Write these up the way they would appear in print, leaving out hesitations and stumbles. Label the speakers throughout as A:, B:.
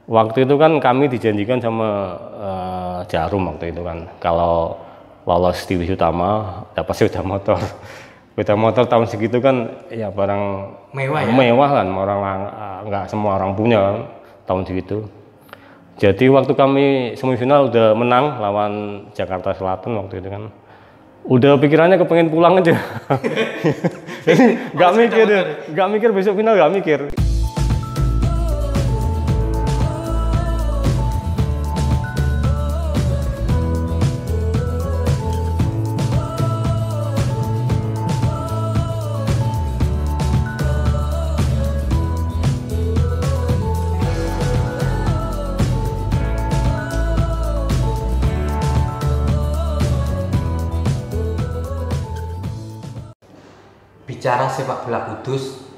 A: Waktu itu kan kami dijanjikan sama Jarum waktu itu kan, kalau lolos divisi utama dapat sepeda motor. Sepeda motor tahun segitu kan ya barang
B: Mewah ya?
A: mewah kan, nggak semua orang punya kan, tahun segitu. Jadi waktu kami semifinal udah menang lawan Jakarta Selatan waktu itu kan, udah pikirannya kepengen pulang aja. Jadi nggak mikir besok final, nggak mikir.
B: Bicara sepak bola Kudus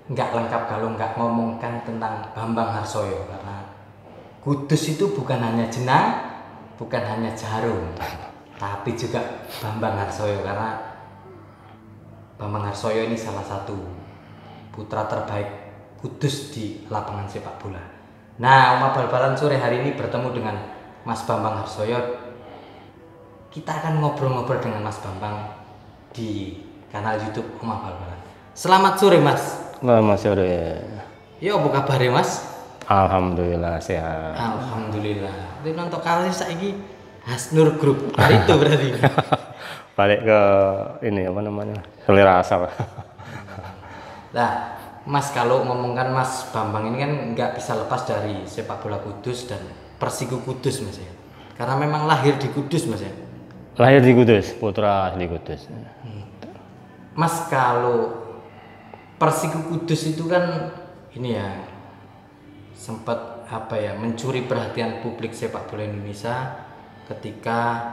B: nggak lengkap kalau nggak ngomongkan tentang Bambang Harsoyo, karena Kudus itu bukan hanya Jenang, bukan hanya Jarum, tapi juga Bambang Harsoyo, karena Bambang Harsoyo ini salah satu putra terbaik Kudus di lapangan sepak bola. Nah, Oma Bal-balan sore hari ini bertemu dengan Mas Bambang Harsoyo. Kita akan ngobrol-ngobrol dengan Mas Bambang di kanal YouTube Oma Bal-balan. Selamat sore Mas.
A: Selamat sore.
B: Ya apa kabar ya Mas?
A: Alhamdulillah sehat.
B: Alhamdulillah. Itu nonton kali saiki Hasnur Group. Itu berarti.
A: Balik ke ini apa namanya? Selera asal.
B: Nah, Mas kalau ngomongkan Mas Bambang ini kan nggak bisa lepas dari sepak bola Kudus dan Persiku Kudus Mas ya. Karena memang lahir di Kudus Mas ya.
A: Lahir di Kudus, putra asli Kudus.
B: Mas kalau Persiku Kudus itu kan ini ya sempat apa ya mencuri perhatian publik sepak bola Indonesia ketika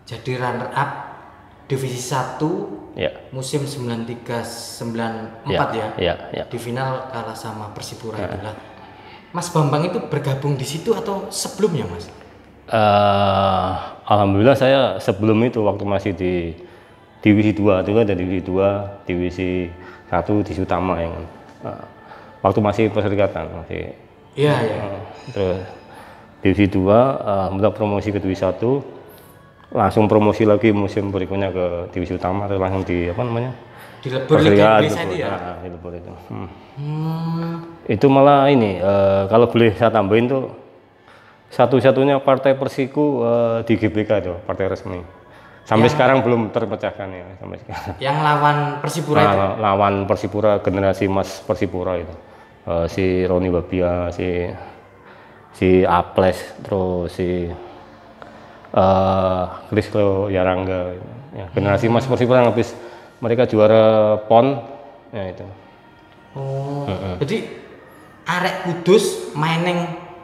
B: jadi runner up divisi 1
A: Ya.
B: musim 93-94 ya.
A: Ya.
B: Di final kalah sama Persipura itulah. Mas Bambang itu bergabung di situ atau sebelumnya Mas?
A: Alhamdulillah saya sebelum itu waktu masih di divisi 2 itu ada divisi 2, divisi 1, divisi utama yang waktu masih perserikatan masih.
B: Iya.
A: Terus divisi 2 mulai promosi ke divisi 1, langsung promosi lagi musim berikutnya ke divisi utama, terus langsung di apa namanya?
B: Di Lebur Liga Indonesia itu ya.
A: Di Lebur itu. Itu malah ini kalau boleh saya tambahin tuh satu-satunya partai Persiku di GBK itu, partai resmi. Sampai sekarang belum terpecahkan ya sampai sekarang.
B: Yang lawan Persipura itu?
A: Lawan Persipura, generasi Mas Persipura itu. Si Roni Babia, si Aples, terus si Kristo Yarangga. Ya, generasi Mas Persipura yang habis mereka juara PON ya itu.
B: Oh. Jadi arek Kudus main neng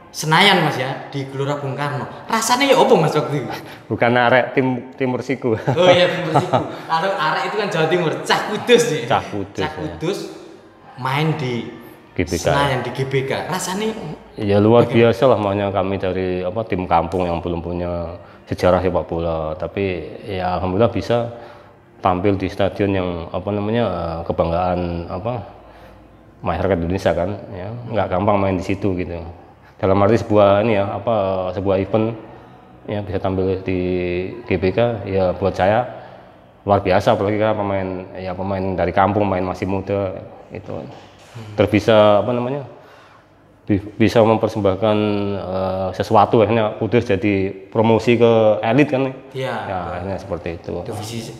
B: Senayan Mas ya, di Gelora Bung Karno. Rasanya ya apa Mas waktu itu?
A: Bukan arek tim Persiku.
B: Oh iya, tim Persiku. Kalau arek itu kan Jawa Timur, Cah Kudus nih.
A: Cah Kudus.
B: Main di
A: GBK.
B: Senayan di GBK. Rasanya
A: ya luar biasa lah, makanya kami dari tim kampung yang belum punya sejarah sepak bola, tapi ya alhamdulillah bisa tampil di stadion yang kebanggaan masyarakat Indonesia kan, ya nggak gampang main di situ gitu. Dalam arti sebuah sebuah event ya bisa tampil di GBK ya buat saya luar biasa, apalagi karena pemain dari kampung, main masih muda itu terus bisa bisa mempersembahkan sesuatu, akhirnya Kudus jadi promosi ke elit kan.
B: Iya.
A: Ya, akhirnya seperti itu.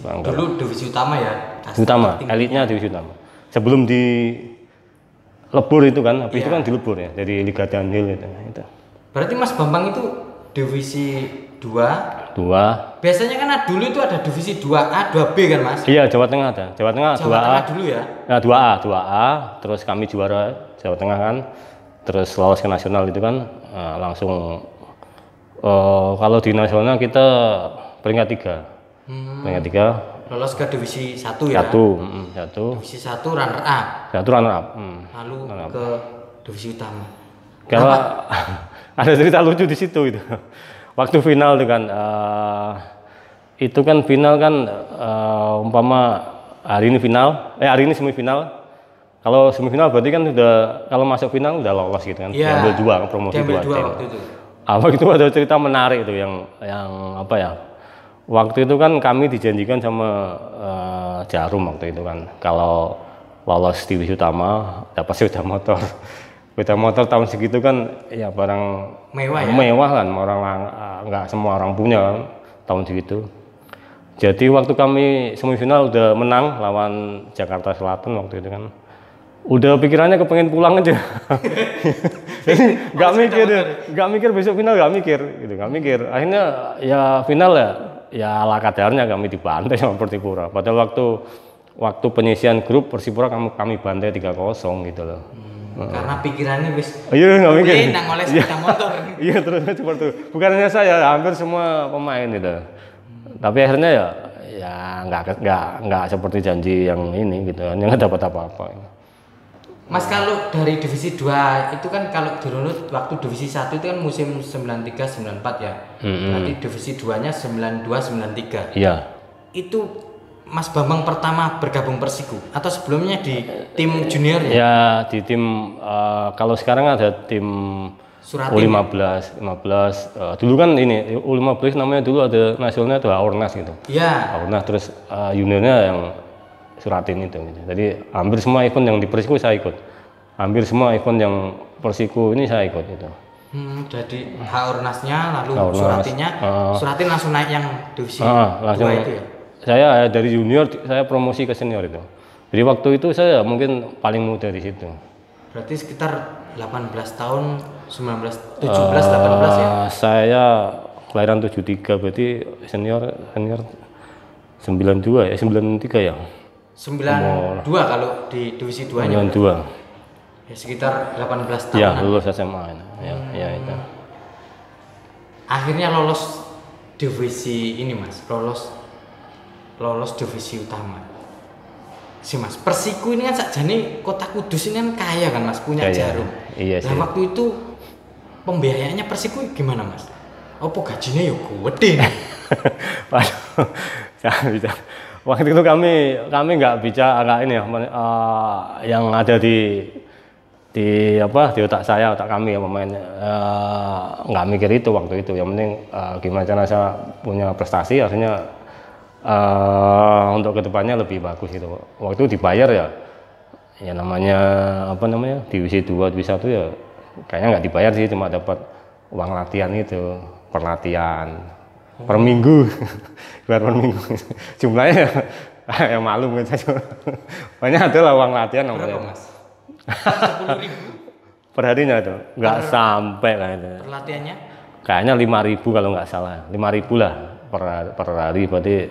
B: Dulu divisi utama ya.
A: Utama, elitnya divisi utama. Sebelum di Lebur itu kan, habis itu kan di Lebur ya, dari Liga Danhil itu.
B: Berarti Mas Bambang itu divisi 2. Biasanya kan dulu itu ada divisi 2A, 2B kan Mas?
A: Iya, Jawa Tengah ada. Jawa Tengah 2A.
B: Jawa Tengah dulu ya.
A: Nah, 2A, terus kami juara Jawa Tengah kan. Terus lolos ke nasional itu kan langsung kalau di nasional kita peringkat 3. Peringkat 3.
B: Lolos ke divisi 1 ya.
A: 1.
B: Divisi 1 runner up. Lalu ke divisi utama.
A: Kalau ada cerita lucu di situ itu. Waktu final itu kan, umpama hari ini semifinal, Kalau semifinal berarti kan udah kalau masuk final udah lolos gitu kan.
B: Iya.
A: Diambil dua promosi
B: Diambil
A: dua
B: dua
A: tim.
B: waktu itu.
A: Itu ada cerita menarik itu yang apa ya? Waktu itu kan kami dijanjikan sama Jarum waktu itu kan kalau lolos divisi utama dapat sepeda motor. Sepeda motor tahun segitu kan ya barang
B: Mewah ya.
A: mewah kan, orang nggak semua orang punya kan tahun segitu. Jadi waktu kami semifinal udah menang lawan Jakarta Selatan waktu itu kan, udah pikirannya kepengen pulang aja. Jadi nggak mikir besok final, nggak mikir gitu, nggak mikir. Akhirnya ya final ya ala kadarnya kami dibantai sama Persipura. Padahal waktu penyisian grup Persipura kami bantai 3-0 gitu loh.
B: Karena pikirannya wis
A: Iya nggak mikir.
B: nang oleh sepeda motor.
A: Iya terus seperti itu. Bukan hanya saya, hampir semua pemain gitu. Tapi akhirnya ya nggak seperti janji yang ini gitu, hanya nggak dapat apa-apa.
B: Mas, kalau dari divisi 2 itu kan kalau dirunut waktu divisi 1 itu kan musim 93-94 ya. Berarti divisi 2-nya 92-93.
A: Iya.
B: Itu Mas Bambang pertama bergabung Persiku atau sebelumnya di tim junior ya?
A: Ya di tim kalau sekarang ada tim
B: Suratin.
A: U15, 15. Dulu kan ini U15 namanya dulu ada nasionalnya tuh Aornas gitu.
B: Iya.
A: Aornas terus juniornya yang Suratin itu gitu. Jadi hampir semua event yang di Persiku saya ikut. Hampir semua event yang Persiku ini saya ikut itu.
B: Jadi Aornasnya lalu
A: Aornas,
B: Suratinnya, Suratin langsung naik yang divisi
A: langsung
B: 2 itu ya?
A: Saya dari junior saya promosi ke senior itu. Jadi waktu itu saya mungkin paling muda di situ.
B: Berarti sekitar 18 tahun, 17, 18 ya?
A: Saya kelahiran 73 berarti senior 92 ya, 93 ya.
B: 92 kalau di divisi 2-nya.
A: 92.
B: Ya sekitar 18 tahun.
A: Ya, lulus SMA. Ya itu.
B: Akhirnya lolos divisi ini Mas, lolos divisi utama. Mas, Persiku ini kan sakjane Kota Kudus ini kan kaya kan Mas, punya Jarum.
A: Iya sih.
B: Nah, waktu itu pembiayaannya Persiku gimana Mas? Apa gajinya ya gede?
A: Waduh, jangan bicara. Waktu itu kami nggak bicara ini ya, yang ada di otak saya, otak kami ya pemain, nggak mikir itu waktu itu. Yang penting gimana cara saya punya prestasi, artinya untuk kedepannya lebih bagus gitu. Waktu itu dibayar ya namanya divisi 2, divisi 1 ya kayaknya nggak dibayar sih, cuma dapat uang latihan itu per latihan per minggu. Biar per minggu jumlahnya ya malu gitu. Banyak adalah uang latihan
B: berapa Mas? 10.000
A: per harinya itu nggak sampai kayaknya.
B: per latihannya?
A: Kayaknya 5.000 kalau nggak salah, 5.000 lah per hari, berarti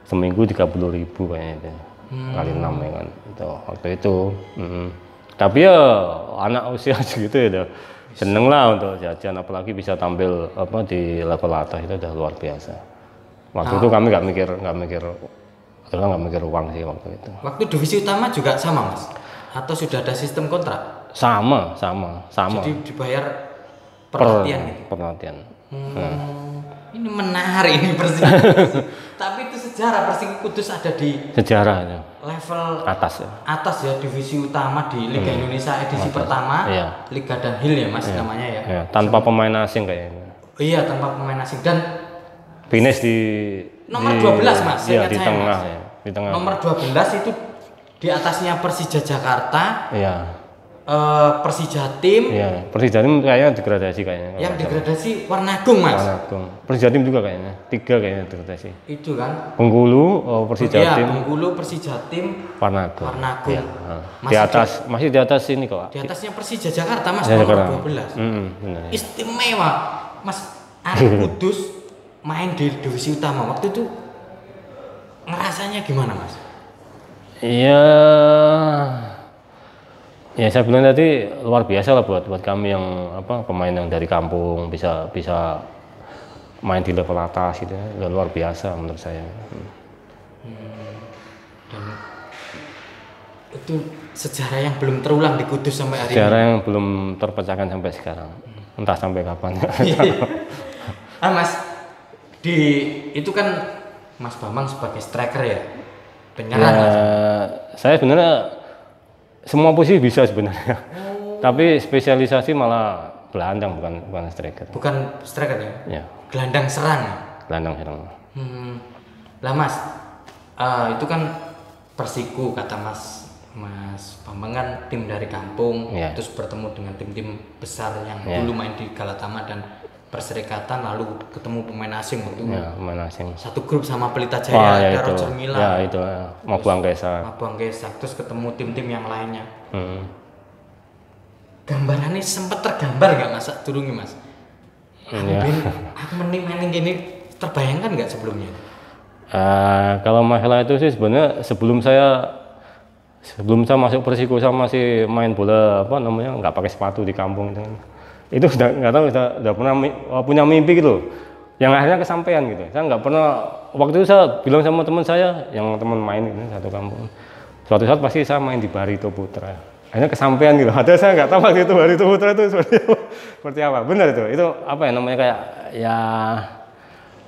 A: seminggu 30.000 kayaknya itu. Kali 6 ya kan itu waktu itu. Tapi ya anak usia segitu ya seneng lah untuk jajan, apalagi bisa tampil di level atas, itu udah luar biasa. Waktu itu kami nggak mikir uang sih waktu itu.
B: Waktu divisi utama juga sama Mas? Atau sudah ada sistem kontrak?
A: Sama.
B: Jadi dibayar per latihan gitu?
A: Per latihan.
B: Ini menarik ini Persiku. Tapi itu sejarah Persiku Kudus ada di
A: Sejarahnya
B: level
A: atas ya.
B: Atas ya, divisi utama di Liga Indonesia edisi pertama.
A: Iya.
B: Liga dan Hill ya Mas namanya ya.
A: Ya, tanpa pemain asing kayaknya.
B: Iya, tanpa pemain asing dan
A: finish di
B: nomor 12 Mas.
A: Iya, di
B: saya,
A: tengah
B: Mas.
A: ya, di tengah.
B: Nomor 12 itu di atasnya Persija Jakarta.
A: Iya.
B: Persijatim.
A: Iya, Persijatim kayaknya degradasi kayaknya.
B: Yang degradasi Warnagung Mas.
A: Warnagung. Persijatim juga kayaknya. 3 kayaknya degradasi.
B: Itu kan.
A: Bengkulu, Persijatim.
B: Iya, Bengkulu, Persijatim,
A: Warnagung.
B: Warnagung.
A: Di atas, masih di atas ini kok.
B: Di atasnya Persija Jakarta Mas,
A: Jakarta.
B: nomor 12.
A: Benar.
B: Istimewa. Mas, Arek Kudus main di divisi utama. Waktu itu ngerasanya gimana Mas?
A: Iya. Ya saya bilang tadi luar biasa lah buat kami yang pemain yang dari kampung bisa main di level atas gitu ya, luar biasa menurut saya.
B: Dan itu sejarah yang belum terulang di Kudus sampai hari
A: Sejarah
B: ini.
A: yang belum terpecahkan sampai sekarang, entah sampai kapan.
B: Mas, itu kan Mas Bambang sebagai striker ya, penyerang.
A: Saya sebenarnya semua posisi bisa sebenarnya. Tapi spesialisasi malah gelandang bukan striker.
B: Bukan striker ya?
A: Ya,
B: Gelandang serang.
A: gelandang serang.
B: Lah Mas, itu kan Persiku kata Mas Bambang kan tim dari kampung,
A: Iya.
B: terus bertemu dengan tim-tim besar yang
A: Iya.
B: dulu main di Galatama dan Perserikatan, lalu ketemu pemain asing waktu
A: Ya, pemain asing.
B: satu grup sama Pelita
A: Wah,
B: Jaya,
A: ya
B: ada
A: itu.
B: Roger Milla,
A: Ya itu, Mabuang Kesa.
B: Mabuang Gesak, terus ketemu tim-tim yang lainnya.
A: Hmm.
B: Gambarannya sempat tergambar nggak Mas turungi Mas?
A: Iya.
B: Aku mainin gini terbayangkan nggak sebelumnya?
A: Kalau masalah itu sih sebenarnya sebelum saya masuk Persiku saya masih main bola apa namanya nggak pakai sepatu di kampung itu kan. Itu sudah nggak tahu sudah pernah punya mimpi gitu yang akhirnya kesampaian gitu. Saya nggak pernah waktu itu saya bilang sama teman saya yang teman main itu satu kampung. Suatu saat pasti saya main di Barito Putra. Akhirnya kesampaian gitu. Ada saya nggak tahu waktu itu Barito Putra itu seperti apa. Benar itu apa ya namanya kayak ya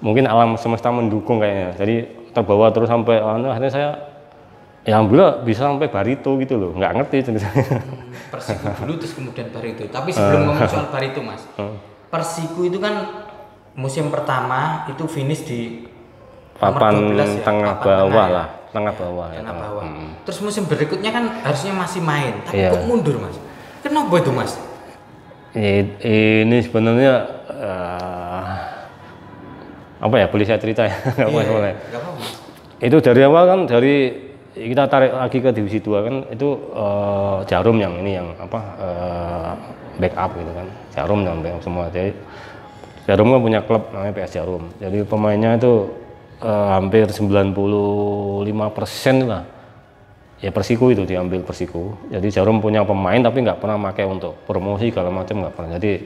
A: mungkin alam semesta mendukung kayaknya. Jadi terbawa terus sampai akhirnya saya ya alhamdulillah bisa sampai Barito gitu loh. Nggak ngerti ceritanya.
B: Persiku dulu terus kemudian Barito. Tapi sebelum ngomong soal Barito Mas, Persiku itu kan musim pertama itu finish di nomor
A: Papan
B: 12 ya,
A: tengah
B: papan
A: bawah
B: tengah ya.
A: lah, tengah bawah ya.
B: Tengah bawah. Terus musim berikutnya kan harusnya masih main, tapi
A: Iya.
B: kok mundur Mas? Kenapa itu Mas?
A: Ini sebenarnya apa ya boleh saya cerita ya? Nggak boleh.
B: Nggak apa-apa Mas.
A: Itu dari awal kan dari kita tarik lagi ke divisi 2 kan itu Jarum yang ini yang apa backup gitu kan. Jarum dan backup semua. Jadi Jarum kan punya klub namanya PS Jarum. Jadi pemainnya itu hampir 95% lah. Ya Persiku itu diambil Persiku. Jadi Jarum punya pemain tapi nggak pernah pakai untuk promosi segala macam nggak pernah. Jadi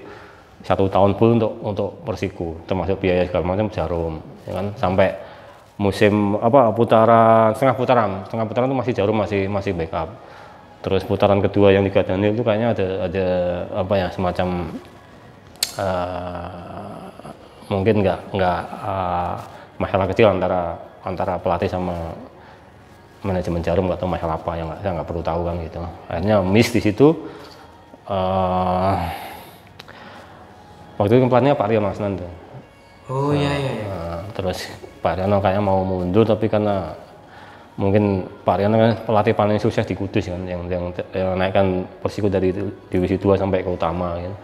A: 1 tahun full untuk Persiku termasuk biaya segala macam Jarum. Ya kan sampai musim apa putaran setengah putaran itu masih Jarum masih backup. Terus putaran kedua yang Liga Daniel itu kayaknya ada apa ya semacam mungkin nggak masalah kecil antara pelatih sama manajemen Jarum nggak tahu masalah apa yang saya nggak perlu tahu kan gitu. Akhirnya miss di situ. Waktu itu pelatihnya Pak Rio Masnan tuh.
B: Oh iya.
A: Terus Pak Riano kayaknya mau mundur tapi karena mungkin Pak Riano kan pelatih paling sukses di Kudus kan yang naikkan Persiku dari divisi 2 sampai ke utama gitu.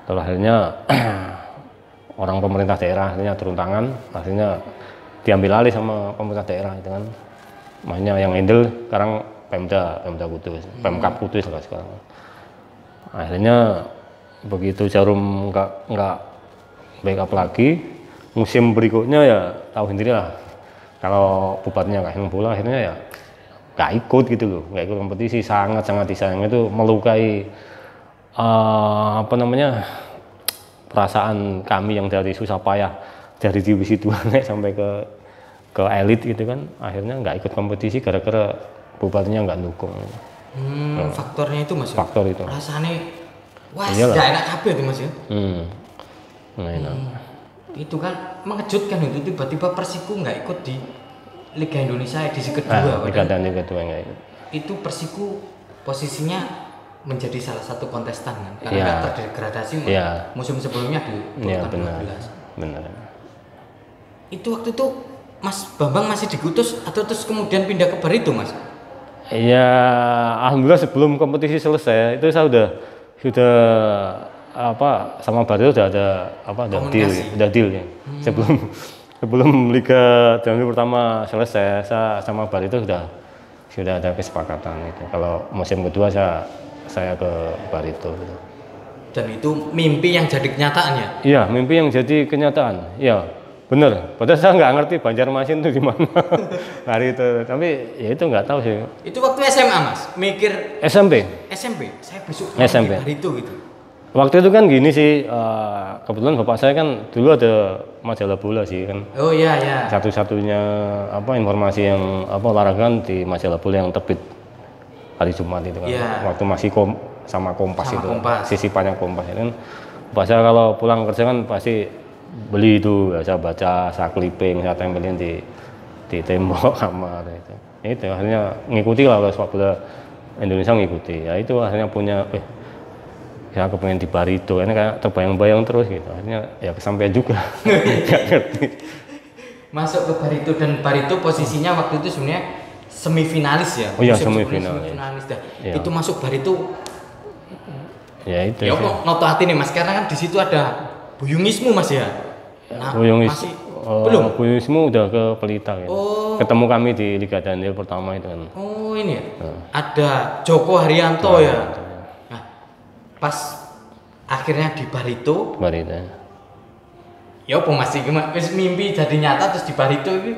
A: Lalu akhirnya orang pemerintah daerah akhirnya turun tangan, akhirnya diambil alih sama pemerintah daerah itu kan. Makanya yang handle sekarang Pemda Kudus, Pemkab Kudus lah sekarang. Akhirnya begitu Jarum nggak backup lagi, musim berikutnya ya tahu sendiri lah. Kalau bubarnya nggak senang bola akhirnya ya nggak ikut gitu loh, nggak ikut kompetisi, sangat disayang. Itu melukai apa namanya perasaan kami yang dari susah payah dari divisi 2 naik sampai ke elit gitu kan, akhirnya nggak ikut kompetisi gara-gara bupatinya nggak dukung.
B: Faktornya itu Mas.
A: Faktor itu.
B: Rasanya wah,
A: Iyalah.
B: nggak enak kabeh itu Mas ya.
A: Nggak enak.
B: Itu kan mengejutkan itu tiba-tiba Persiku nggak ikut di Liga Indonesia edisi kedua.
A: Liga
B: padahal
A: Daniel kedua nggak ikut.
B: itu Persiku posisinya menjadi salah satu kontestan kan karena
A: Iya.
B: nggak terdegradasi
A: Iya.
B: musim sebelumnya di
A: Iya
B: urutan
A: benar.
B: 12.
A: Benar.
B: Itu waktu itu Mas Bambang masih di Kutus atau terus kemudian pindah ke Barito Mas?
A: Iya, alhamdulillah sebelum kompetisi selesai itu saya sudah apa sama Barito udah ada apa udah deal ya. Sebelum Liga Daniel pertama selesai, saya sama Barito sudah ada kesepakatan itu. Kalau musim kedua saya ke Barito gitu.
B: Dan itu mimpi yang jadi kenyataan ya?
A: Iya, mimpi yang jadi kenyataan. Iya, bener. Padahal saya nggak ngerti Banjarmasin itu di mana hari itu. Tapi ya itu nggak tahu sih.
B: Itu waktu SMA Mas, mikir
A: SMP.
B: saya besok
A: SMP.
B: di Barito gitu.
A: Waktu itu kan gini sih, kebetulan bapak saya kan dulu ada majalah bola sih kan.
B: Oh iya.
A: Satu-satunya apa informasi yang apa olahraga kan di majalah bola yang terbit hari Jumat itu kan.
B: Iya.
A: Waktu masih sama Kompas
B: Sama
A: itu.
B: Kompas.
A: Sisipannya Kompas itu kan. Bapak saya kalau pulang kerja kan pasti beli itu, ya, saya baca, saya clipping, saya tempelin di tembok kamar itu. Itu akhirnya ngikuti lah kalau sepak bola Indonesia ngikuti. Ya itu akhirnya punya ya aku pengen di Barito, ini kayak terbayang-bayang terus gitu. Akhirnya ya kesampaian juga. Nggak ngerti.
B: Masuk ke Barito, dan Barito posisinya waktu itu sebenarnya semifinalis ya.
A: Oh iya,
B: Musim
A: semifinalis.
B: semifinalis dah.
A: Iya.
B: Itu masuk Barito.
A: Ya itu.
B: Ya
A: sih.
B: kok noto hati nih Mas, karena kan di situ ada Buyungismu Mas ya. Nah, masih belum.
A: Buyungismu udah ke Pelita gitu.
B: Oh.
A: Ketemu kami di Liga Daniel pertama itu kan.
B: Oh ini ya. Ada Joko Haryanto ya. Nah, pas akhirnya di Barito.
A: Barito.
B: Ya apa masih mimpi jadi nyata terus di Barito itu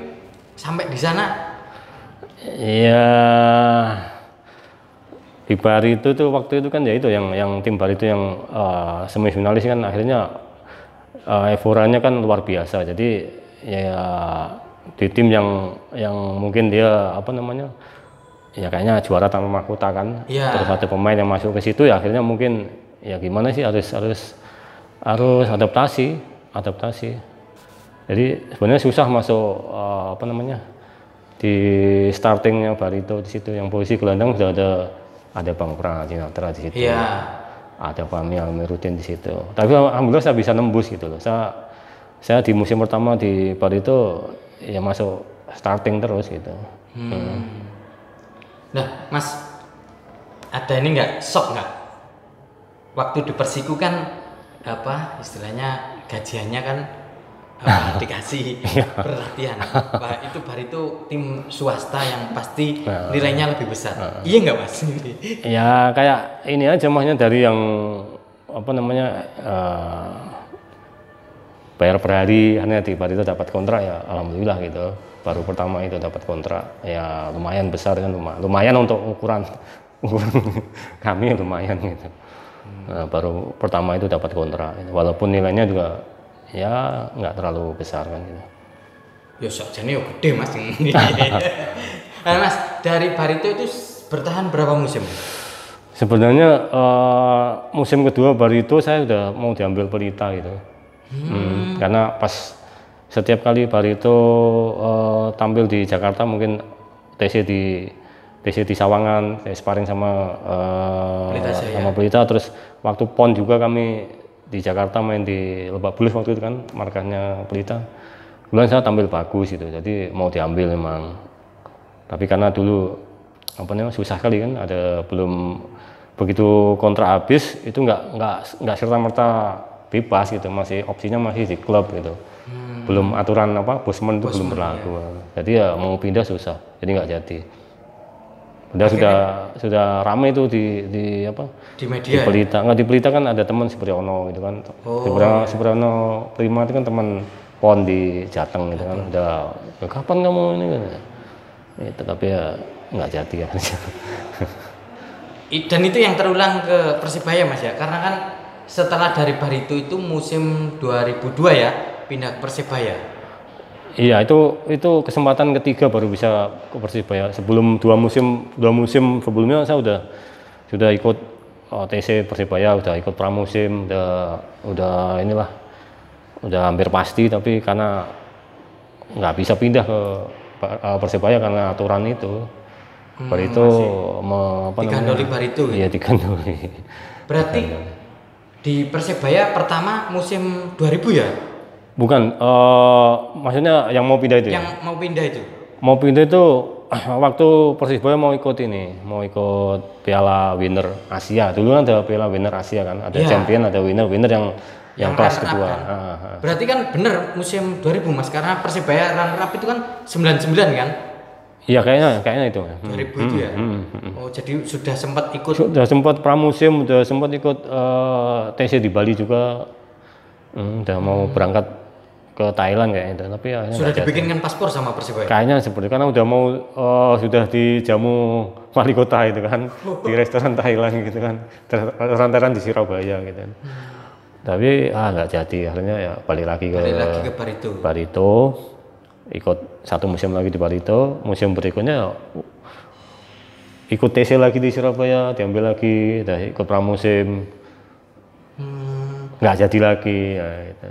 B: sampai di sana.
A: Iya. Di Barito tuh waktu itu kan ya itu yang tim Barito yang semifinalis kan akhirnya euforianya kan luar biasa. Jadi ya di tim yang mungkin dia apa namanya ya kayaknya juara tanpa mahkota kan.
B: Ya.
A: Terus ada pemain yang masuk ke situ ya akhirnya mungkin ya gimana sih harus adaptasi. Jadi sebenarnya susah masuk apa namanya di startingnya Barito di situ yang posisi gelandang sudah ada Bang Pra Cinatra di situ.
B: Iya.
A: Ada Fahmi Almirudin di situ. Tapi alhamdulillah saya bisa nembus gitu loh. Saya di musim pertama di Barito ya masuk starting terus gitu.
B: Nah, Mas, ada ini nggak shock nggak? Waktu di Persiku kan apa istilahnya gajiannya kan dikasih perhatian. Wah, itu Barito tim swasta yang pasti nilainya lebih besar. Iya nggak Mas?
A: Ya kayak ini aja mahnya dari yang apa namanya bayar per hari, hanya di Barito dapat kontrak ya alhamdulillah gitu. Baru pertama itu dapat kontrak ya lumayan besar kan, lumayan untuk ukuran kami lumayan gitu. Nah, baru pertama itu dapat kontrak walaupun nilainya juga ya nggak terlalu besar kan gitu.
B: Ya sakjane yo gede Mas. Nah, Mas, dari Barito itu bertahan berapa musim?
A: Sebenarnya musim kedua Barito saya udah mau diambil Pelita gitu. Karena pas setiap kali Barito tampil di Jakarta mungkin TC di Sawangan, sparring sama Pelita, terus waktu PON juga kami di Jakarta main di Lebak Bulus waktu itu kan markasnya Pelita. Kemudian saya tampil bagus gitu, jadi mau diambil memang. Tapi karena dulu apa namanya susah kali kan, ada belum begitu kontrak habis itu nggak serta merta bebas gitu, masih opsinya masih di klub gitu. Belum aturan apa bosman itu belum berlaku. Ya. Jadi ya mau pindah susah, jadi nggak jadi. Sudah ramai itu di apa?
B: Di media.
A: Di Pelita. Nggak di Pelita kan ada teman Supriyono gitu kan. Supriyono Prima itu kan teman PON di Jateng gitu kan. Udah kapan kamu ini kan? Itu tapi ya nggak jadi ya.
B: Dan itu yang terulang ke Persibaya Mas ya. Karena kan setelah dari Barito itu musim 2002 ya pindah ke Persibaya.
A: Iya itu kesempatan ketiga baru bisa ke Persibaya. Sebelum dua musim sebelumnya saya sudah ikut TC Persibaya, udah ikut pramusim, udah inilah udah hampir pasti, tapi karena nggak bisa pindah ke Persibaya karena aturan itu. Barito
B: digandoli Barito.
A: Iya digandoli.
B: Berarti di Persibaya pertama musim 2000 ya?
A: Bukan, maksudnya yang mau pindah itu
B: yang
A: ya?
B: Mau pindah itu?
A: Mau pindah itu waktu Persibaya mau ikut Piala Winner Asia. Dulu kan ada Piala Winner Asia kan, ada champion, ada winner yang kelas kedua.
B: Kan? Berarti kan bener musim 2000 Mas, karena Persibaya runner up itu kan 99 kan?
A: Iya kayaknya itu.
B: 2000 itu ya? Oh jadi sudah sempat ikut?
A: Sudah sempat pramusim, sudah sempat ikut TC di Bali juga. Udah mau berangkat ke Thailand kayaknya itu, tapi ya
B: sudah dibikinkan paspor sama Persibaya?
A: Kayaknya seperti karena udah mau sudah dijamu wali kota itu kan di restoran Thailand gitu kan, restoran di Surabaya gitu kan. Tapi nggak jadi, akhirnya ya balik lagi ke Barito, ikut satu musim lagi di Barito, musim berikutnya ikut TC lagi di Surabaya, diambil lagi, udah ikut pramusim, nggak jadi lagi ya, gitu.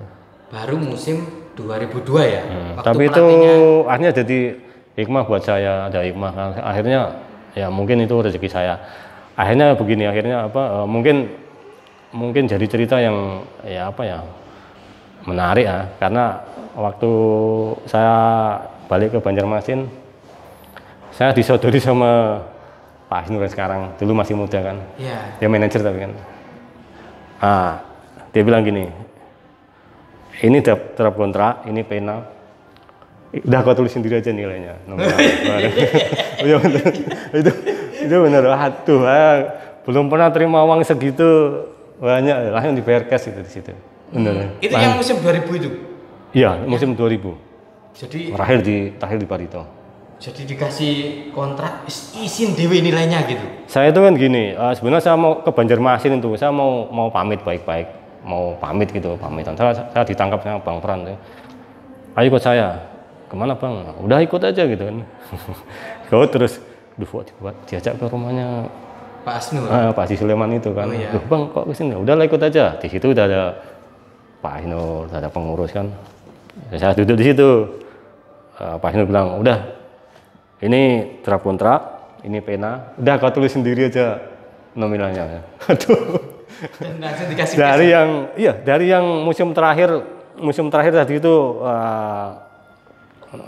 B: Baru musim 2002 ya.
A: Tapi itu akhirnya jadi hikmah buat saya, ada hikmah kan. Akhirnya ya mungkin itu rezeki saya. Akhirnya begini, akhirnya apa mungkin jadi cerita yang ya apa ya menarik ya, karena waktu saya balik ke Banjarmasin saya disodori sama Pak Isnur sekarang, dulu masih muda kan.
B: Iya.
A: Dia manajer tapi kan. Dia bilang gini, ini draft kontrak, ini pena, udah kau tulis sendiri aja nilainya. itu benar. Aduh, belum pernah terima uang segitu banyak, langsung dibayar cash itu di situ. Benar.
B: Itu yang musim 2000 itu.
A: Iya, musim 2000.
B: Jadi
A: terakhir di Barito.
B: Jadi dikasih kontrak izin dewe nilainya gitu.
A: Saya itu kan gini, sebenarnya saya mau ke Banjarmasin itu, saya mau pamit baik-baik, mau pamit gitu, pamitan. Saya ditangkap sama Bang Pran tuh. Ayo ikut saya. Kemana Bang? Udah ikut aja gitu kan. Kau terus, diajak ke rumahnya
B: Pak Asnur.
A: Pak Haji Sulaiman itu kan.
B: Oh, iya.
A: Bang kok kesini? Udahlah ikut aja. Di situ udah ada Pak Isnur, udah ada pengurus kan. Saya duduk di situ. Pak Isnur bilang, udah. Ini draft kontrak, ini pena, udah kau tulis sendiri aja nominalnya. Aduh.
B: Dan langsung dikasih
A: dari yang musim terakhir tadi itu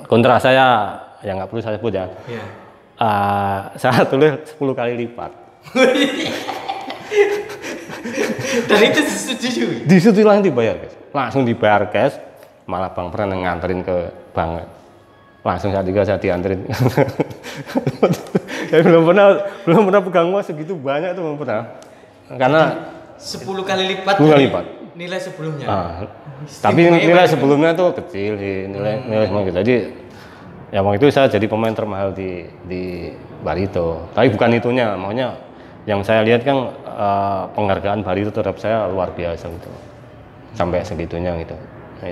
A: kontrak saya yang nggak perlu saya sebut ya.
B: Iya.
A: Saya tulis 10 kali lipat.
B: Dan itu disetujui.
A: Disetujui langsung dibayar cash, malah Bang Pran yang nganterin ke bank. Langsung saya dianterin. Ya, belum pernah pegang uang segitu banyak tuh, belum pernah. Karena
B: 10 kali lipat.
A: 10 kali lipat
B: Nilai sebelumnya.
A: Tapi nilai sebelumnya tuh kecil sih, nilai semua gitu. Jadi ya waktu itu saya jadi pemain termahal di Barito. Tapi bukan itunya, makanya yang saya lihat kan penghargaan Barito terhadap saya luar biasa gitu. Sampai segitunya gitu. Nah,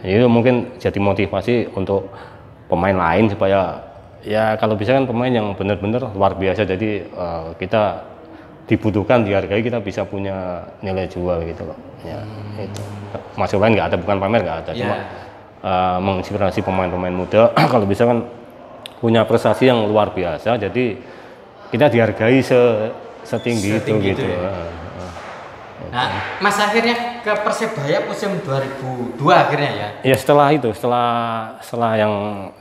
A: itu mungkin jadi motivasi untuk pemain lain supaya ya kalau bisa kan pemain yang benar-benar luar biasa, jadi kita dibutuhkan, dihargai, kita bisa punya nilai jual gitu loh ya. Itu maksud lain nggak ada, bukan pamer, nggak ada, cuma menginspirasi pemain-pemain muda kalau bisa kan punya prestasi yang luar biasa, jadi kita dihargai setinggi itu gitu ya.
B: Nah, Mas akhirnya ke Persebaya musim 2002 akhirnya ya?
A: Ya setelah yang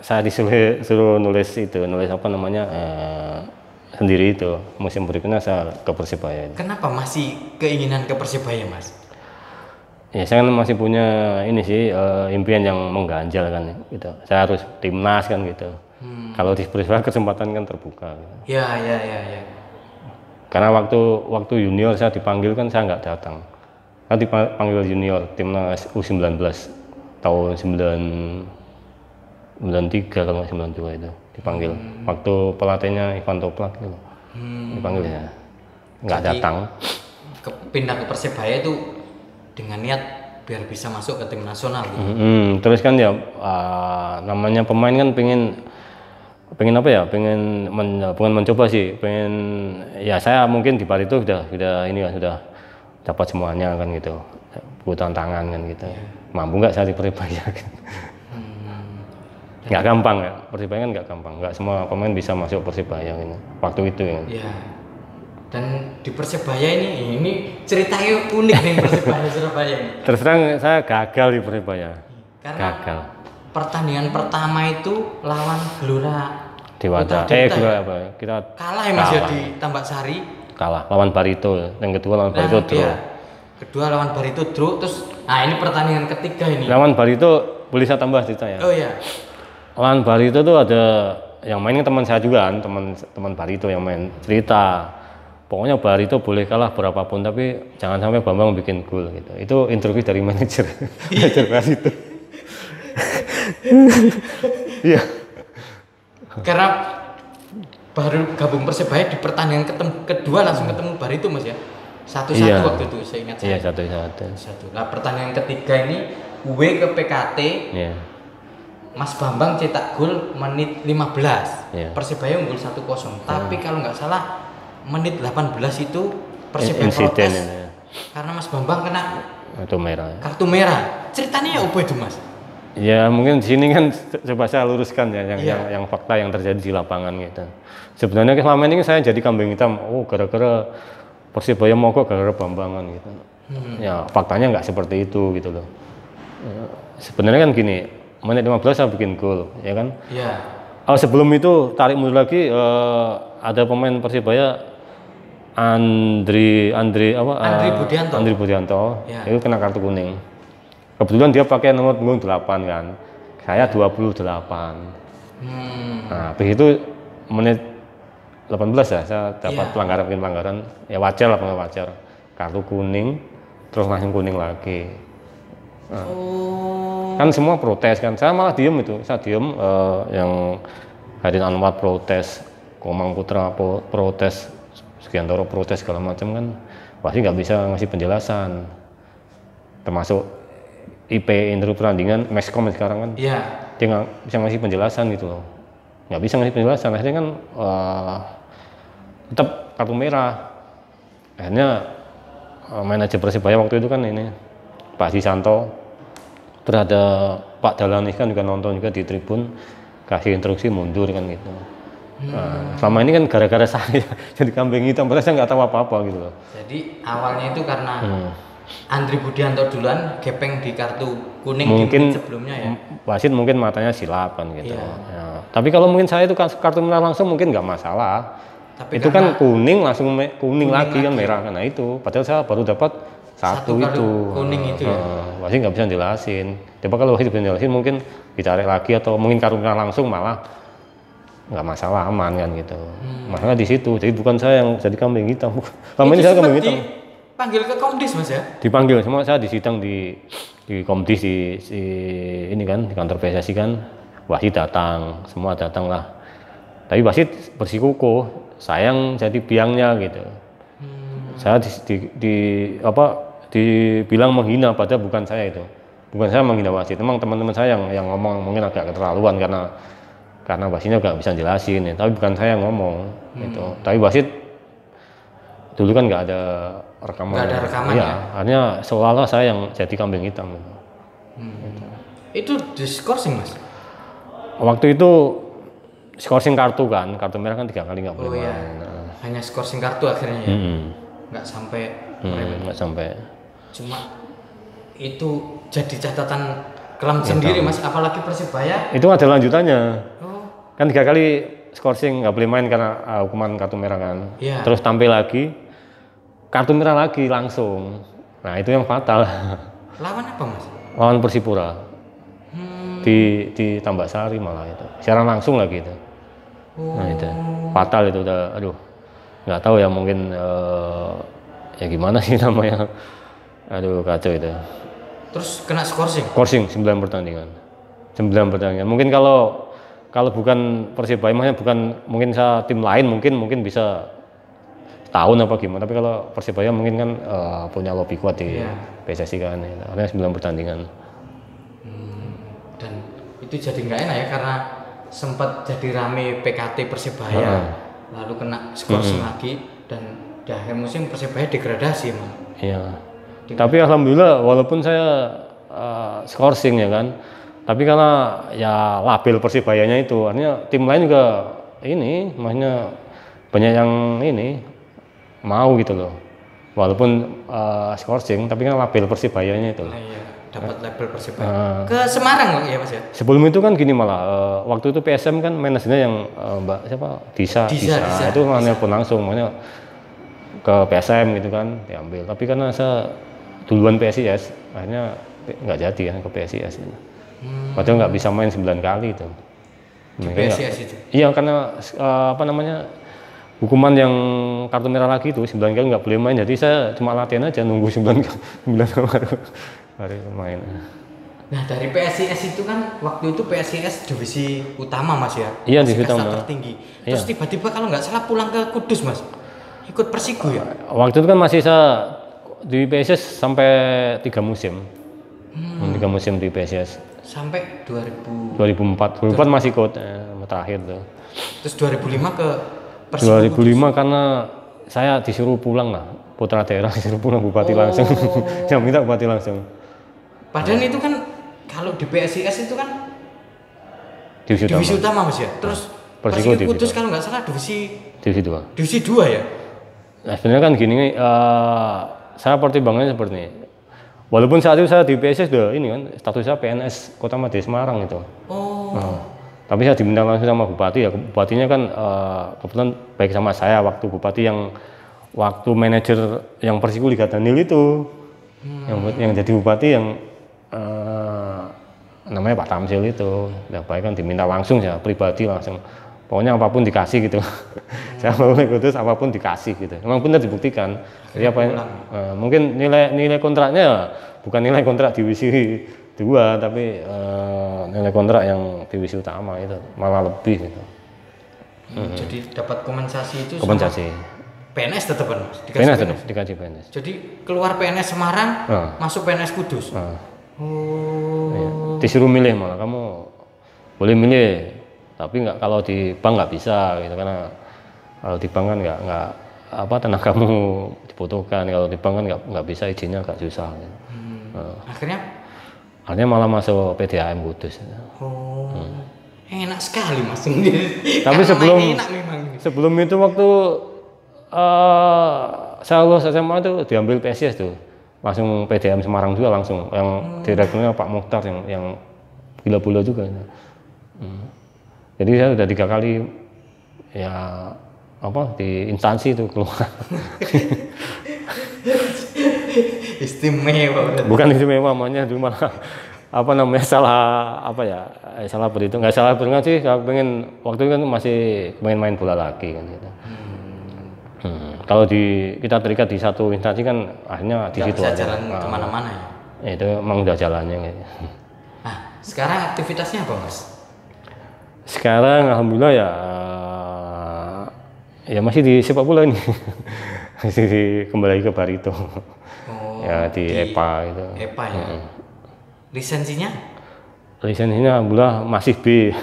A: saya disuruh nulis apa namanya sendiri itu, musim berikutnya saya ke Persebaya.
B: Kenapa masih keinginan ke Persebaya, Mas?
A: Ya saya kan masih punya ini sih impian yang mengganjal kan gitu. Saya harus timnas kan gitu. Kalau di Persebaya kesempatan kan terbuka. Gitu.
B: Ya.
A: Karena waktu junior saya dipanggil kan saya nggak datang. Saya dipanggil junior timnas U19 tahun 93 kalau 92 itu dipanggil. Waktu pelatihnya Ivan Toplak gitu. Dipanggil ya. Nggak datang.
B: Pindah ke Persebaya itu dengan niat biar bisa masuk ke tim nasional gitu.
A: Terus kan ya namanya pemain kan pengen apa ya, bukan mencoba sih, pengen ya saya mungkin di Barito sudah ini kan sudah dapat semuanya kan gitu, butuh tantangan kan gitu. Mampu nggak saya di Persebaya kan? Nggak gampang ya, Persebaya kan nggak gampang, nggak semua pemain bisa masuk Persebaya gitu waktu itu ya.
B: Dan di Persebaya ini ceritanya unik nih Persebaya Surabaya ini.
A: Terus terang saya gagal di Persebaya.
B: Karena
A: gagal.
B: Pertandingan pertama itu lawan Gelora
A: Dewata. Gelora apa? Kita
B: kalah ya Mas ya di Tambak Sari.
A: Kalah lawan Barito. Yang kedua lawan Barito draw.
B: Kedua lawan Barito draw, terus ini pertandingan ketiga ini.
A: Lawan Barito boleh saya tambah cerita ya?
B: Oh iya.
A: Lawan Barito tuh ada yang mainnya teman saya juga kan, teman Barito yang main cerita. Pokoknya Barito boleh kalah berapapun tapi jangan sampai Bambang bikin gol gitu. Itu interview dari manajer Barito. Iya.
B: Karena baru gabung Persebaya di pertandingan kedua langsung ketemu Barito Mas ya. 1-1 waktu itu saya ingat.
A: Iya,
B: 1-1. Nah, pertandingan ketiga ini UE ke PKT.
A: Iya.
B: Mas Bambang cetak gol menit 15.
A: Iya.
B: Persebaya unggul 1-0. Tapi kalau nggak salah menit 18 itu Persebaya protes.
A: Ya.
B: Karena Mas Bambang kena
A: kartu merah.
B: Kartu merah. Ceritanya ya apa itu Mas?
A: Ya mungkin di sini kan coba saya luruskan ya
B: Iya.
A: yang fakta yang terjadi di lapangan gitu. Sebenarnya selama ini saya jadi kambing hitam, gara-gara Persibaya mogok gara-gara Bambangan gitu. Ya faktanya nggak seperti itu gitu loh. Ya, sebenarnya kan gini, menit 15 saya bikin gol, ya kan?
B: Iya.
A: Sebelum itu tarik mundur lagi ada pemain Persibaya Andri
B: Budianto.
A: Andri Budianto
B: Ya.
A: itu kena kartu kuning. Kebetulan dia pakai nomor punggung 8 kan. Saya 28. Nah, habis itu menit 18 ya saya dapat pelanggaran. Ya wajar lah, wajar. Kartu kuning terus langsung kuning lagi. Nah, kan semua protes kan. Saya malah diem itu. Saya diem yang Harin Anwar protes, Komang Putra protes, Sugiantoro protes segala macam kan. Pasti nggak bisa ngasih penjelasan. Termasuk IP Indro Perandingan, Meskom sekarang kan.
B: Iya.
A: Dia nggak bisa ngasih penjelasan gitu loh. Nggak bisa ngasih penjelasan. Akhirnya kan tetap kartu merah. Akhirnya manajer Persibaya waktu itu kan ini Pak Sisanto, terus ada Pak Dalanis kan juga nonton juga di tribun, kasih instruksi mundur kan gitu. Nah, selama ini kan gara-gara saya jadi kambing hitam, padahal saya nggak tahu apa-apa gitu loh.
B: Jadi awalnya itu karena Andri Budianto duluan gepeng di kartu kuning
A: Mungkin
B: di menit sebelumnya ya.
A: wasit mungkin matanya silap kan gitu.
B: Iya.
A: Ya. Tapi kalau mungkin saya itu kartu merah langsung mungkin nggak masalah.
B: Tapi
A: Itu kan kuning langsung kuning lagi kan
B: lagi.
A: merah kan. Nah itu padahal saya baru dapat satu
B: kartu
A: itu.
B: kuning itu ya.
A: Wasit nggak bisa jelasin. Coba kalau wasit bisa jelasin mungkin ditarik lagi atau mungkin kartu merah langsung malah nggak masalah, aman kan gitu. Masalah di situ. Jadi bukan saya yang jadi kambing hitam. Selama ini saya kambing hitam.
B: Panggil ke Komdis Mas ya?
A: Dipanggil semua, saya disidang di Komdis di ini kan di kantor PSSI kan. Wasit datang, semua datang lah. Tapi wasit bersikukuh, sayang jadi biangnya gitu. Saya dibilang menghina, padahal bukan saya itu. Bukan saya menghina wasit, memang teman-teman saya yang ngomong mungkin agak keterlaluan karena wasitnya nggak bisa jelasin ya. Tapi bukan saya yang ngomong gitu. Tapi wasit dulu kan nggak ada rekaman.
B: Nggak ada rekaman
A: Iya,
B: ya?
A: hanya seolah-olah saya yang jadi kambing hitam. Gitu.
B: Itu diskorsing Mas?
A: Waktu itu skorsing kartu kan, kartu merah kan 3 kali nggak boleh
B: Oh iya.
A: main. Nah,
B: Hanya skorsing kartu akhirnya ya? Nggak sampai
A: nggak sampai.
B: cuma itu jadi catatan kelam sendiri Mas, apalagi Persibaya.
A: Itu ada lanjutannya.
B: Oh,
A: Kan 3 kali skorsing nggak boleh main karena hukuman kartu merah kan.
B: Iya.
A: Terus tampil lagi, kartu merah lagi langsung. Nah itu yang fatal.
B: lawan apa Mas?
A: Lawan Persipura. Di Tambak Sari malah itu. Secara langsung lagi itu. Nah itu fatal itu udah, aduh nggak tahu ya mungkin ya gimana sih namanya. Aduh kacau itu.
B: Terus kena skorsing?
A: Skorsing 9 pertandingan. 9 pertandingan. Mungkin kalau bukan Persibaya, maksudnya bukan mungkin saya tim lain mungkin bisa tahun apa gimana. Tapi kalau Persibaya mungkin kan punya lobby kuat di PSSI kan. Akhirnya 9 pertandingan.
B: Dan itu jadi nggak enak ya karena sempat jadi rame PKT Persibaya, lalu kena skorsing lagi dan di akhir musim Persibaya degradasi Mas.
A: Iya. Tapi alhamdulillah walaupun saya skorsing ya kan, tapi karena ya label Persibayanya itu, artinya tim lain juga ini, maksudnya banyak yang ini mau gitu loh. Walaupun skorsing, tapi kan label Persibayanya itu.
B: Nah, iya, dapat label Persibaya. Ke Semarang ya Mas ya?
A: Sebelum itu kan gini malah, waktu itu PSM kan manajernya yang Mbak siapa? Disa. Itu malah nelpon langsung, makanya ke PSM gitu kan diambil. Tapi karena saya duluan PSIS, akhirnya nggak jadi kan ke PSIS. Padahal nggak bisa main 9 kali itu.
B: PSIS itu?
A: Iya karena apa namanya hukuman yang kartu merah lagi itu 9 kali nggak boleh main. Jadi saya cuma latihan aja nunggu 9 hari main.
B: Nah dari PSIS itu kan waktu itu PSIS divisi utama Mas ya?
A: Iya divisi utama.
B: Tertinggi. Terus tiba-tiba kalau nggak salah pulang ke Kudus Mas, ikut Persigo ya?
A: Waktu itu kan masih saya di PSIS sampai 3 musim. 3 musim di PSIS.
B: Sampai 2004
A: masih ikut terakhir tuh.
B: Terus 2005 ke Persigo.
A: 2005 karena saya disuruh pulang lah, putra daerah disuruh pulang bupati langsung. Yang minta bupati langsung.
B: Padahal itu kan kalau di PSIS itu kan
A: divisi
B: utama Mas ya. Terus
A: Persiko
B: Persiko Kudus
A: divisi
B: kalau nggak salah divisi
A: 2.
B: divisi 2 ya.
A: Nah sebenarnya kan gini, saya pertimbangannya seperti ini. Walaupun saat itu saya di PSS sudah ini kan statusnya PNS Kota Madya Semarang itu. Tapi saya diminta langsung sama bupati ya. Bupatinya kan kebetulan baik sama saya waktu bupati yang waktu manajer yang Persiko Liga Daniel itu. Yang jadi bupati yang namanya Pak Tamsil itu. Ya baik kan diminta langsung ya pribadi langsung. Pokoknya apapun dikasih gitu. Saya mau Kudus apapun dikasih gitu. Memang benar dibuktikan. Jadi apa mungkin nilai kontraknya bukan nilai kontrak divisi 2 tapi nilai kontrak yang divisi utama itu malah lebih gitu.
B: Jadi dapat kompensasi itu
A: Kompensasi.
B: PNS tetap kan?
A: PNS tetap dikasih PNS.
B: Jadi keluar PNS Semarang, masuk PNS Kudus.
A: Ya, disuruh milih malah kamu boleh milih, tapi nggak kalau di bank nggak bisa gitu karena kalau di bank kan nggak apa tenagamu dibutuhkan, kalau di bank kan nggak bisa izinnya agak susah. Gitu. Akhirnya malah masuk PDAM Kudus.
B: Enak sekali Mas.
A: Tapi sebelum itu waktu saya lulus SMA itu diambil PSIS tuh, langsung PDAM Semarang juga langsung, yang direkturnya Pak Mukhtar yang gila-gila juga. Jadi saya sudah 3 kali ya apa di instansi itu keluar.
B: Istimewa.
A: Bukan istimewa namanya, cuma apa namanya salah berhitung, nggak salah berhitung sih. Kalau pengen waktu itu kan masih main bola lagi kan gitu. Kalau kita terikat di satu instansi kan akhirnya di situ
B: aja. Jalan kemana-mana ya.
A: Itu emang udah jalannya. Gitu.
B: Nah, sekarang aktivitasnya apa Mas?
A: Sekarang alhamdulillah ya masih di sepak bola ini. Masih kembali ke Barito. Ya di EPA itu.
B: EPA ya. Lisensinya?
A: Lisensinya alhamdulillah masih B.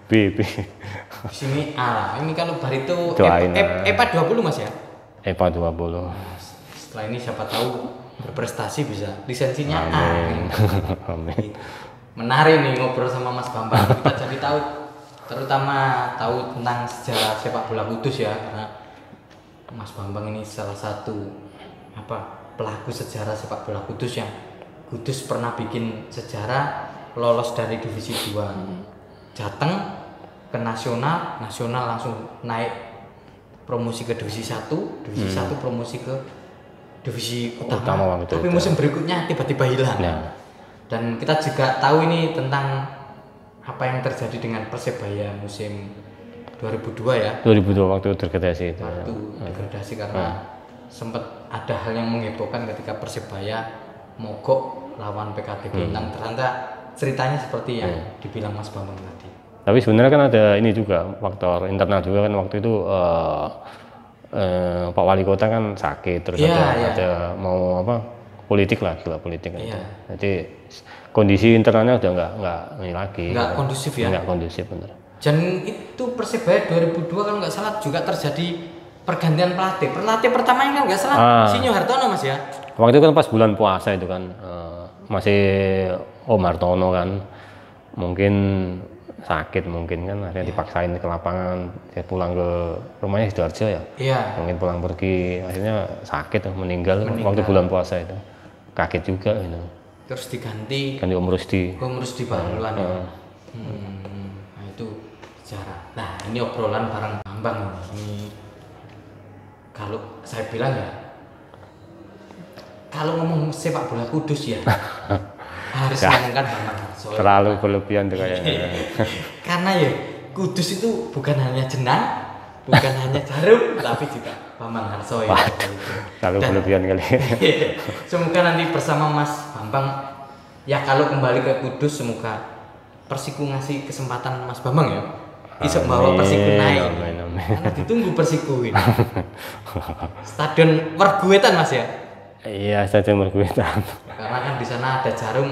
A: B.
B: Di sini A. Ini kalau Barito EPA 20 Mas ya?
A: EPA 20.
B: Setelah ini siapa tahu berprestasi bisa lisensinya
A: Amin.
B: A. Amin. Menarik nih ngobrol sama Mas Bambang. Kita jadi tahu terutama tahu tentang sejarah sepak bola Kudus ya, karena Mas Bambang ini salah satu pelaku sejarah sepak bola Kudus yang Kudus pernah bikin sejarah lolos dari divisi 2 Jateng ke nasional langsung naik promosi ke divisi 1 promosi ke divisi utama tapi musim berikutnya tiba-tiba hilang. Dan kita juga tahu ini tentang apa yang terjadi dengan Persebaya musim 2002 ya. 2002
A: waktu degradasi itu.
B: Degradasi karena sempat ada hal yang menghebohkan ketika Persebaya mogok lawan PKT Bintang. Ternyata ceritanya seperti yang dibilang Mas Bambang tadi.
A: Tapi sebenarnya kan ada ini juga faktor internal juga kan, waktu itu Pak Wali Kota kan sakit terus ada mau politik lah, gila politik kan. Jadi kondisi internalnya udah nggak ini lagi.
B: Nggak kondusif ya?
A: Nggak kondusif bener.
B: Dan itu Persebaya 2002 kalau nggak salah juga terjadi pergantian pelatih. Pelatih pertamanya kalau nggak salah Sinyo Hartono Mas ya?
A: Waktu itu kan pas bulan puasa itu kan masih Om Hartono kan mungkin sakit mungkin kan akhirnya dipaksain ke lapangan, dia pulang ke rumahnya Sidoarjo ya. Mungkin pulang pergi akhirnya sakit meninggal waktu bulan puasa itu. Kaget juga gitu.
B: Terus diganti
A: Om Rusdi
B: Barulan ya. Nah itu sejarah. Nah ini obrolan bareng Bambang ini. Kalau saya bilang ya, kalau ngomong sepak bola Kudus ya harus ngomongkan Bambang Harsoyo.
A: Terlalu berlebihan tuh kayaknya.
B: Karena ya Kudus itu bukan hanya jenang, bukan hanya jarum, tapi juga Bambang Harsoyo.
A: Terlalu berlebihan kali.
B: Semoga nanti bersama Mas Bambang ya kalau kembali ke Kudus semoga Persiko ngasih kesempatan Mas Bambang ya. Bisa bawa Persiko naik. Karena ditunggu Persiko ini. Stadion Werguetan Mas ya.
A: Iya, Stadion Werguetan.
B: Karena kan di sana ada Jarum.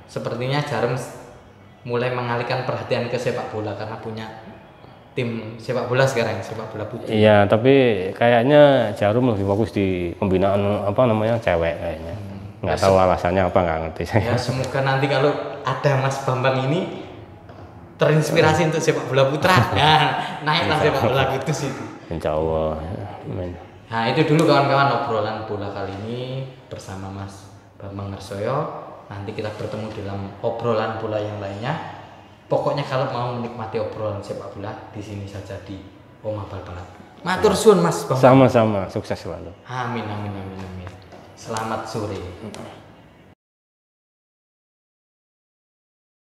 B: Sepertinya Jarum mulai mengalihkan perhatian ke sepak bola karena punya tim sepak bola sekarang, sepak bola putih.
A: Iya, tapi kayaknya Jarum lebih fokus di pembinaan cewek kayaknya. nggak tahu alasannya apa, nggak ngerti saya.
B: Ya semoga nanti kalau ada Mas Bambang ini terinspirasi untuk sepak bola putra, nah naiklah sepak bola kudus itu.
A: Insya Allah. Amin.
B: Nah itu dulu kawan-kawan obrolan bola kali ini bersama Mas Bambang Harsoyo. Nanti kita bertemu dalam obrolan bola yang lainnya. Pokoknya kalau mau menikmati obrolan sepak bola di sini saja di Oma Bal Balat. Matur suwun Mas Bambang.
A: Sama-sama, sukses selalu.
B: Amin amin amin amin. Selamat sore.